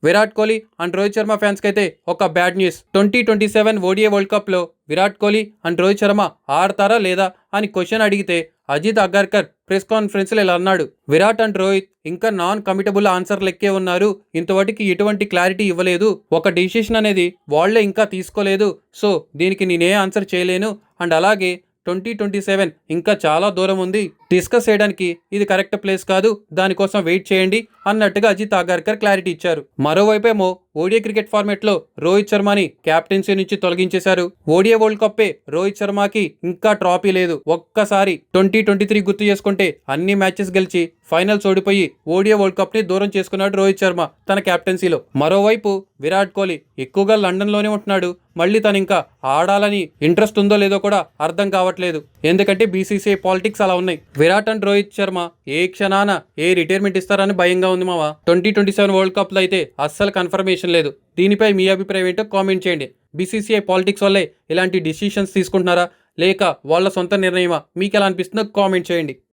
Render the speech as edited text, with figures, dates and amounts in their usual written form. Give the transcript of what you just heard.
Virat Kohli and Rohit Sharma fans కి అయితే ఒక bad news. 2027 ODI world cup లో విరాట్ కోహ్లీ అండ్ రోహిత్ శర్మ ఆడతారా లేదా అని క్వశ్చన్ అడిగితే అజిత్ అగర్కర్ ప్రెస్ కాన్ఫరెన్స్ లో ఇలా అన్నాడు: విరాట్ అండ్ రోహిత్ ఇంకా నాన్ కమిటబుల్ ఆన్సర్ లెక్కే ఉన్నారు, ఇంతవరకు ఎటువంటి క్లారిటీ ఇవ్వలేదు, ఒక డిసిషన్ అనేది వాళ్లే ఇంకా తీసుకోలేదు, సో దీనికి నేనే ఆన్సర్ చేయలేను, అండ్ అలాగే 2027 ఇంకా చాలా దూరం ఉంది, డిస్కస్ చేయడానికి ఇది కరెక్ట్ ప్లేస్ కాదు, దానికోసం వెయిట్ చేయండి అన్నట్టుగా అజిత్ అగర్కర్ క్లారిటీ ఇచ్చారు. మరోవైపేమో ఓడిఐ క్రికెట్ ఫార్మేట్ లో రోహిత్ శర్మని కెప్టెన్సీ నుంచి తొలగించేశారు. ఓడిఐ వరల్డ్ కప్పే రోహిత్ శర్మకి ఇంకా ట్రాఫీ లేదు. ఒక్కసారి 2023 గుర్తు చేసుకుంటే అన్ని మ్యాచెస్ గెలిచి ఫైనల్స్ ఓడిపోయి ఓడిఐ వరల్డ్ కప్ ని దూరం చేసుకున్నాడు రోహిత్ శర్మ తన కెప్టెన్సీలో. మరోవైపు విరాట్ కోహ్లీ ఎక్కువగా లండన్ లోనే ఉంటున్నాడు. మళ్ళీ తను ఇంకా ఆడాలని ఇంట్రెస్ట్ ఉందో లేదో కూడా అర్థం కావట్లేదు, ఎందుకంటే బీసీసీఐ పాలిటిక్స్ అలా ఉన్నాయి. విరాట్ అండ్ రోహిత్ శర్మ ఏ క్షణాన ఏ రిటైర్మెంట్ ఇస్తారని భయంగా ఉంది మావా. 2027 వరల్డ్ కప్ లో అయితే అస్సలు కన్ఫర్మేషన్ లేదు. దీనిపై మీ అభిప్రాయం ఏంటో కామెంట్ చేయండి. బీసీసీఐ పాలిటిక్స్ వల్లే ఇలాంటి డిసిషన్స్ తీసుకుంటున్నారా లేక వాళ్ళ సొంత నిర్ణయమా, మీకు ఎలా అనిపిస్తుందో కామెంట్ చేయండి.